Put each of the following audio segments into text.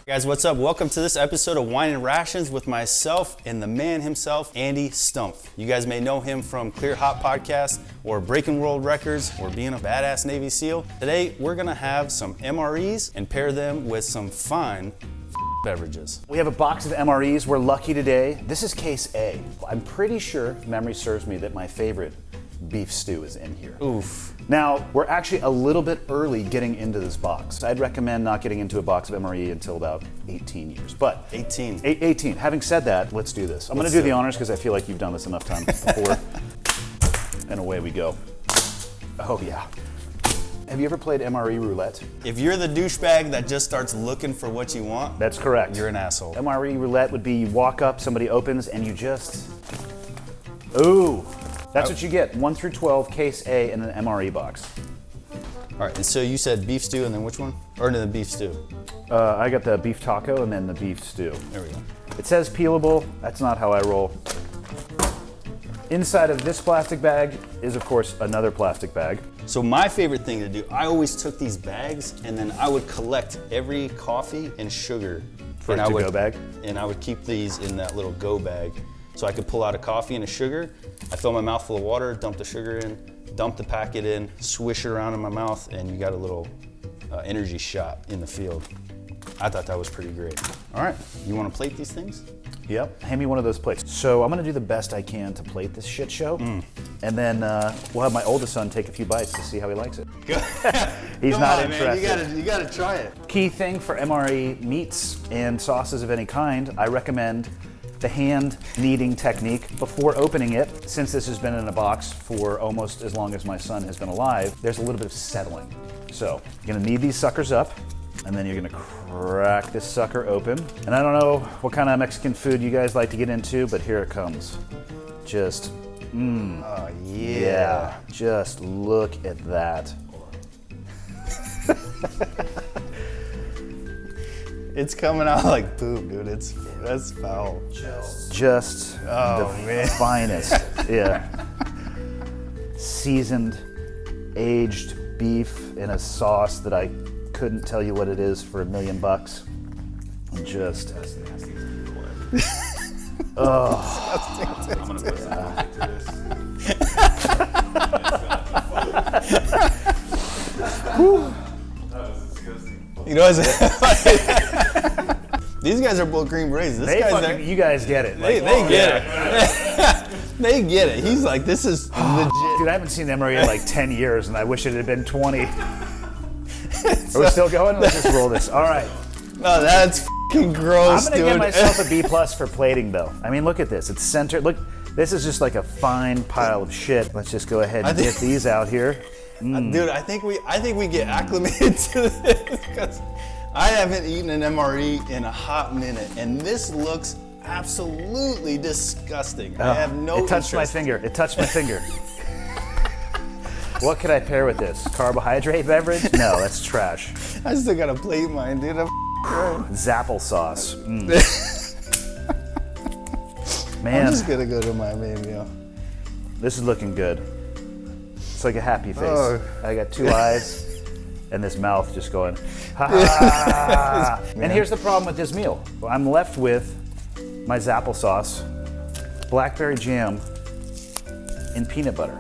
Guys, what's up? Welcome to this episode of Wine and Rations with myself and the man himself, Andy Stumpf. You guys may know him from Clear Hot Podcast or Breaking World Records or being a badass Navy SEAL. Today, we're gonna have some MREs and pair them with some fine beverages. We have a box of MREs. We're lucky today. This is case A. I'm pretty sure, if memory serves me, that my favorite beef stew is in here. Oof. Now, we're actually a little bit early getting into this box. I'd recommend not getting into a box of MRE until about 18 years, but 18. 18. Having said that, let's do this. I'm gonna do the honors because I feel like you've done this enough times before. And away we go. Oh yeah. Have you ever played MRE roulette? If you're the douchebag that just starts looking for what you want, That's correct. you're an asshole. MRE roulette would be you walk up, somebody opens, and you just, ooh. That's what you get, 1 through 12, case A in an MRE box. All right, and so you said beef stew and then which one? Or no, the beef stew. I got the beef taco and then the beef stew. There we go. It says peelable, that's not how I roll. Inside of this plastic bag is, of course, another plastic bag. So my favorite thing to do, I always took these bags and then I would collect every coffee and sugar. For and a I would, to-go bag? And I would keep these in that little go bag. So I could pull out a coffee and a sugar. I fill my mouth full of water, dump the sugar in, dump the packet in, swish it around in my mouth, and you got a little energy shot in the field. I thought that was pretty great. All right, you want to plate these things? Yep, hand me one of those plates. So I'm gonna do the best I can to plate this shit show. And then we'll have my oldest son take a few bites to see how he likes it. He's Come not on, interested. Man. You gotta try it. Key thing for MRE meats and sauces of any kind, I recommend the hand kneading technique before opening it. Since this has been in a box for almost as long as my son has been alive, there's a little bit of settling. So you're gonna knead these suckers up, and then you're gonna crack this sucker open. And I don't know what kind of Mexican food you guys like to get into, but here it comes. Just, Oh yeah, just look at that. It's coming out like poop, dude. That's foul. Just the finest. Yeah. Seasoned, aged beef in a sauce that I couldn't tell you what it is for $1 million. Just. Oh. I'm gonna put some music to this. That was disgusting. You know what? These guys are both green berets. You guys get it. They get it. They get it. He's like, this is legit. Dude, I haven't seen MRE in like 10 years, and I wish it had been 20. Are we still going? Let's just roll this. All right. No, that's fucking gross, I'm gonna dude. give myself a B+ for plating, though. I mean, look at this. It's centered. Look, this is just like a fine pile of shit. Let's just go ahead and get these out here. Dude, I think we get acclimated to this because I haven't eaten an MRE in a hot minute, and this looks absolutely disgusting. I have no It touched my interest. finger. It touched my finger. What could I pair with this? Carbohydrate beverage? No, that's trash. I still gotta plate mine, dude. Zapple sauce. I'm Man, just gonna go to my main meal. this is looking good. It's like a happy face. Oh. I got 2 eyes and this mouth just going, ha ha. And here's the problem with this meal. I'm left with my Zapple sauce, blackberry jam, and peanut butter.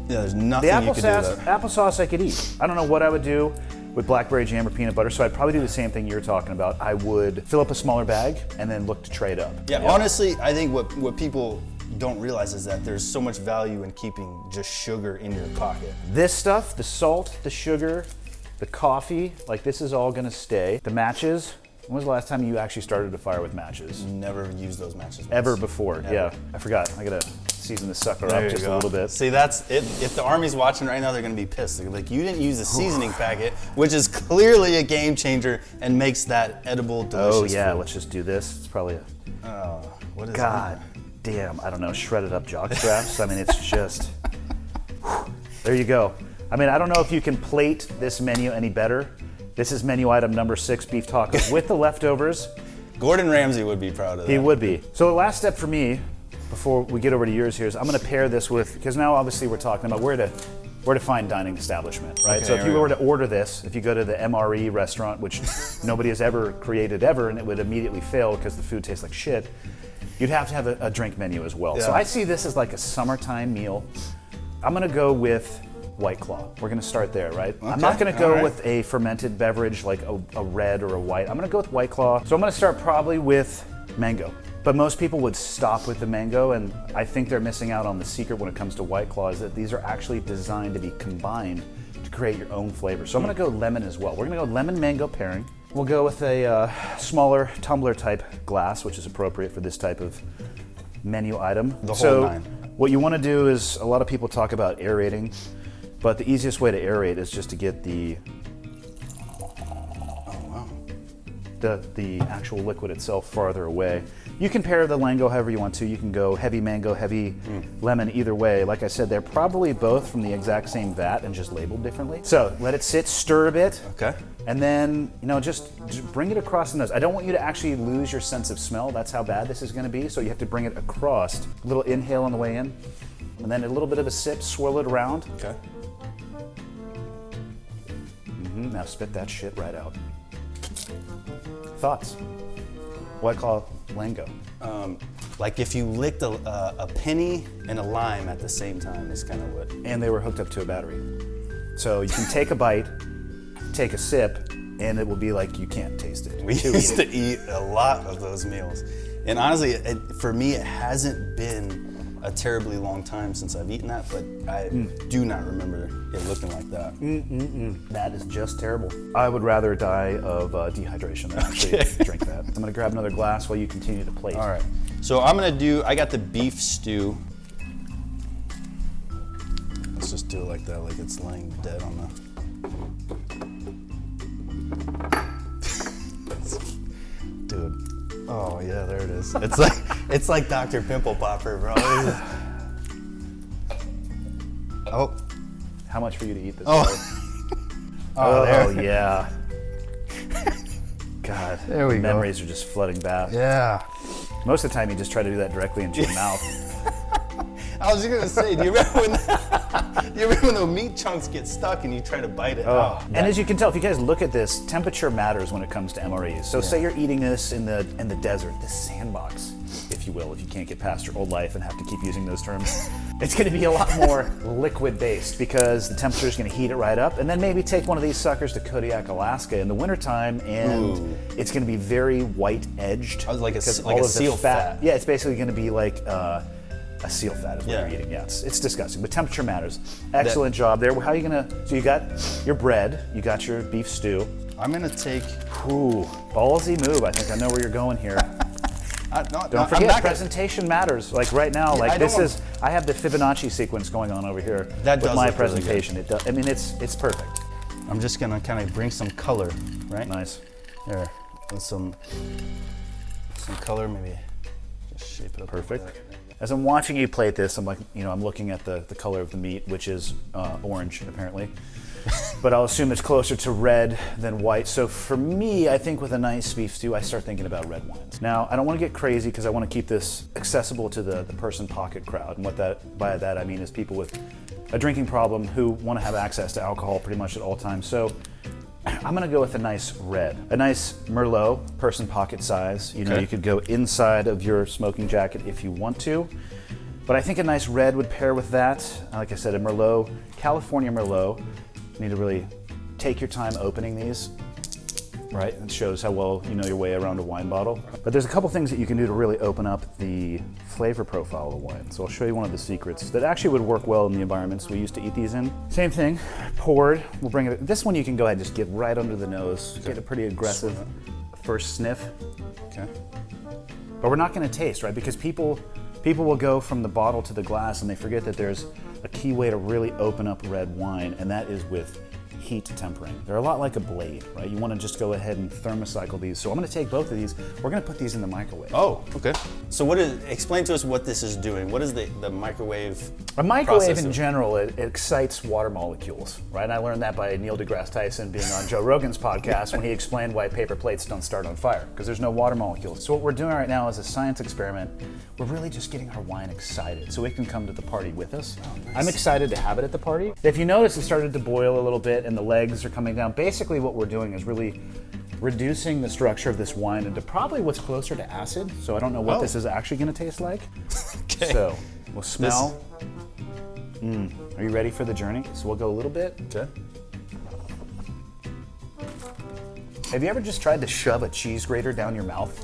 Yeah, there's nothing The you can do with that. applesauce I could eat. I don't know what I would do with blackberry jam or peanut butter, so I'd probably do the same thing you're talking about. I would fill up a smaller bag and then look to trade up. Yeah, honestly, I think what people don't realize is that there's so much value in keeping just sugar in your pocket. This stuff, the salt, the sugar, the coffee, like this is all gonna stay. The matches, when was the last time you actually started a fire with matches? Never use those matches. Ever before, Never. yeah. I forgot, I gotta season this sucker There up you just go. a little bit. See, that's it. If the Army's watching right now, they're gonna be pissed. They're like, you didn't use the seasoning packet, which is clearly a game changer and makes that edible, delicious Oh yeah, food. let's just do this. It's probably a, Oh, what is God damn, I don't know, shredded up jock straps. I mean, it's just, there you go. I mean, I don't know if you can plate this menu any better. This is menu item number 6, beef tacos with the leftovers. that? Gordon Ramsay would be proud of that. He would be. So the last step for me, before we get over to yours here, is I'm gonna pair this with, because now obviously we're talking about we're at a we're a fine dining establishment, right? Okay, So if you right. were to order this, if you go to the MRE restaurant, which nobody has ever created ever, and it would immediately fail because the food tastes like shit, you'd have to have a drink menu as well. So Yeah. I see this as like a summertime meal. I'm gonna go with White Claw. We're gonna start there, right? I'm not gonna go all right. with a fermented beverage like a red or a white. I'm gonna go with White Claw. So I'm gonna start probably with mango. But most people would stop with the mango, and I think they're missing out on the secret when it comes to White Claw is that these are actually designed to be combined to create your own flavor. So I'm gonna go lemon as well. We're gonna go lemon mango pairing. We'll go with a smaller tumbler type glass, which is appropriate for this type of menu item. The whole so nine. what you wanna do is, a lot of people talk about aerating, but the easiest way to aerate is just to get the actual liquid itself farther away. You can pair the Lango however you want to. You can go heavy mango, heavy lemon, either way. Like I said, they're probably both from the exact same vat and just labeled differently. So let it sit, stir a bit. Okay. And then, just bring it across the nose. I don't want you to actually lose your sense of smell. That's how bad this is gonna be. So you have to bring it across. A little inhale on the way in, and then a little bit of a sip, swirl it around. Okay. Now spit that shit right out. Thoughts? White Claw Lango. Like if you licked a penny and a lime at the same time is kind of what. And they were hooked up to a battery. So you can take a bite, take a sip, and it will be like you can't taste it. We used to eat a lot of those meals. And honestly, for me, it hasn't been a terribly long time since I've eaten that, but I do not remember it looking like that. That is just terrible. I would rather die of dehydration than actually drink that. I'm gonna grab another glass while you continue to plate. All right. So I got the beef stew. Let's just do it like that, like it's laying dead on the... Dude. Oh yeah, there it is. It's like Dr. Pimple Popper, bro. Oh. How much for you to eat this? Oh. Oh yeah. God. There we go. Memories are just flooding back. Yeah. Most of the time you just try to do that directly into your mouth. I was just gonna say, do you remember when the meat chunks get stuck and you try to bite it out? And as you can tell, if you guys look at this, temperature matters when it comes to MREs. So say you're eating this in the desert, this sandbox, if you will, if you can't get past your old life and have to keep using those terms. It's gonna be a lot more liquid based because the temperature is gonna heat it right up. And then maybe take one of these suckers to Kodiak, Alaska in the wintertime, and it's gonna be very white edged. Like a all of the seal fat. Yeah, it's basically gonna be like a seal fat is what Yeah. you're eating. Yeah, it's disgusting, but temperature matters. Excellent job there. How are you gonna, so you got your bread, you got your beef stew. I'm gonna take... Ooh, ballsy move. I think I know where you're going here. Don't forget, presentation matters. Like right now, like this is, I have the Fibonacci sequence going on over here That with does my look really presentation. It does, I mean, it's perfect. I'm just gonna kind of bring some color, right? Nice. There, and some color, maybe just shape it up. Perfect. Like that. As I'm watching you plate this, I'm like, I'm looking at the color of the meat, which is orange apparently. But I'll assume it's closer to red than white. So for me, I think with a nice beef stew, I start thinking about red wines. Now, I don't want to get crazy because I want to keep this accessible to the person pocket crowd. And by that I mean is people with a drinking problem who want to have access to alcohol pretty much at all times. So I'm gonna go with a nice red. A nice Merlot, person pocket size. You could go inside of your smoking jacket if you want to. But I think a nice red would pair with that. Like I said, a Merlot, California Merlot. You need to really take your time opening these, right? It shows how well you know your way around a wine bottle. But there's a couple things that you can do to really open up the flavor profile of the wine. So I'll show you one of the secrets that actually would work well in the environments we used to eat these in. Same thing, poured. We'll bring it. This one you can go ahead and just get right under the nose. Get a pretty aggressive first sniff. Okay. But we're not gonna taste, right? Because people will go from the bottle to the glass and they forget that there's a key way to really open up red wine, and that is with heat tempering. They're a lot like a blade, right? You want to just go ahead and thermocycle these. So I'm going to take both of these. We're going to put these in the microwave. Oh, okay. So explain to us what this is doing. What is the microwave A microwave process in of- general, it excites water molecules, right? And I learned that by Neil deGrasse Tyson being on Joe Rogan's podcast when he explained why paper plates don't start on fire, because there's no water molecules. So what we're doing right now is a science experiment. We're really just getting our wine excited so it can come to the party with us. Oh, nice. I'm excited to have it at the party. If you notice, it started to boil a little bit and the legs are coming down. Basically what we're doing is really reducing the structure of this wine into probably what's closer to acid. So I don't know what this is actually going to taste like. Okay. So we'll smell. Are you ready for the journey? So we'll go a little bit. Okay. Have you ever just tried to shove a cheese grater down your mouth?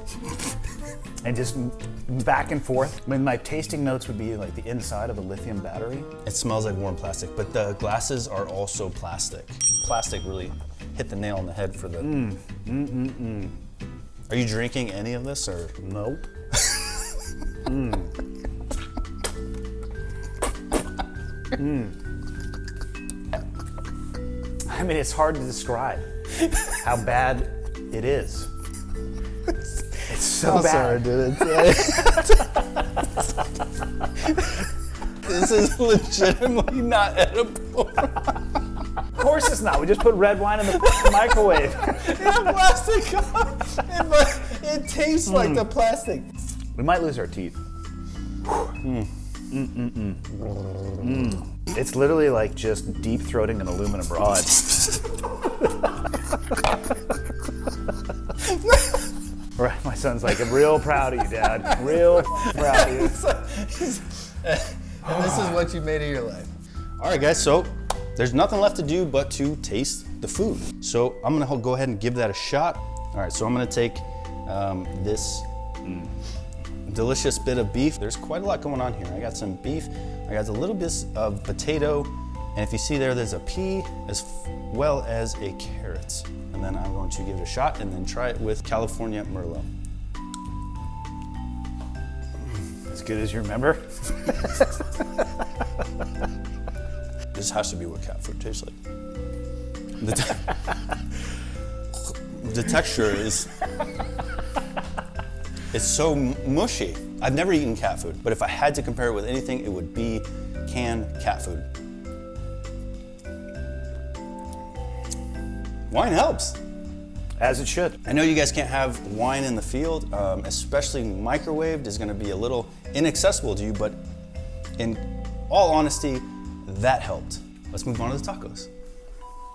And just back and forth? I mean, my tasting notes would be like the inside of a lithium battery. It smells like warm plastic, but the glasses are also plastic. Plastic really hit the nail on the head for the... Are you drinking any of this, or? Nope. I mean, it's hard to describe how bad it is. It's so bad. dude. This is legitimately not edible. Of course it's not. We just put red wine in the microwave. Plastic but it tastes like the plastic. We might lose our teeth. It's literally like just deep throating an aluminum rod. Right, my son's like, I'm real proud of you, Dad. Real proud of you. And this is what you made of your life. All right, guys, so there's nothing left to do but to taste the food. So I'm gonna go ahead and give that a shot. All right, so I'm gonna take this delicious bit of beef. There's quite a lot going on here. I got some beef, I got a little bit of potato, and if you see there's a pea as well as a carrot. And then I'm going to give it a shot and then try it with California Merlot. As good as you remember. This has to be what cat food tastes like. The texture is, it's so mushy. I've never eaten cat food, but if I had to compare it with anything, it would be canned cat food. Wine helps. As it should. I know you guys can't have wine in the field, especially microwaved is gonna be a little inaccessible to you, but in all honesty, that helped. Let's move on to the tacos.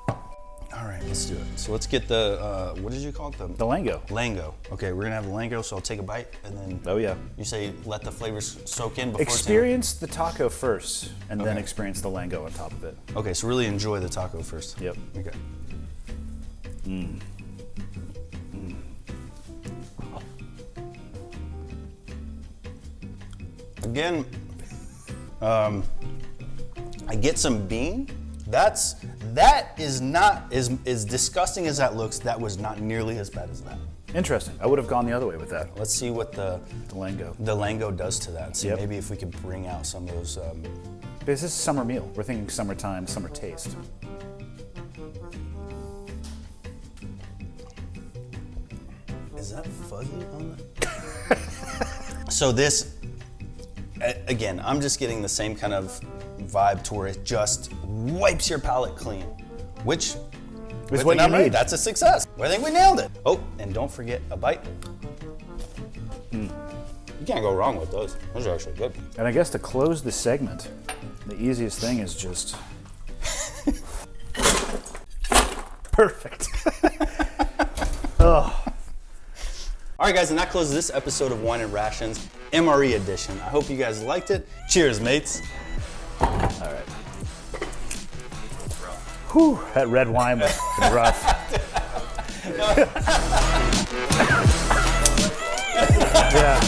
All right, let's do it. So let's get the, what did you call it? The Lango. Lango. Okay, we're gonna have the Lango, so I'll take a bite and then. Oh yeah. You say let the flavors soak in before. Experience the taco first, and then Okay. experience the Lango on top of it. Okay, so really enjoy the taco first. Yep. Okay. Again, I get some bean. That is not as disgusting as that looks. That was not nearly as bad as that. Interesting. I would have gone the other way with that. Let's see what the Lango. Lango does to that. See, Yep. maybe if we could bring out some of those. This is a summer meal. We're thinking summertime, summer taste. Is that fuzzy on the? So this, again, I'm just getting the same kind of vibe to where it just wipes your palate clean, which Is with what an you MRE, need. That's a success. I think we nailed it. Oh, and don't forget a bite. You can't go wrong with those. Those are actually good. And I guess to close the segment, the easiest thing is just perfect. All right, guys, and that closes this episode of Wine and Rations, MRE edition. I hope you guys liked it. Cheers, mates. All right. Whew, that red wine was rough. Yeah.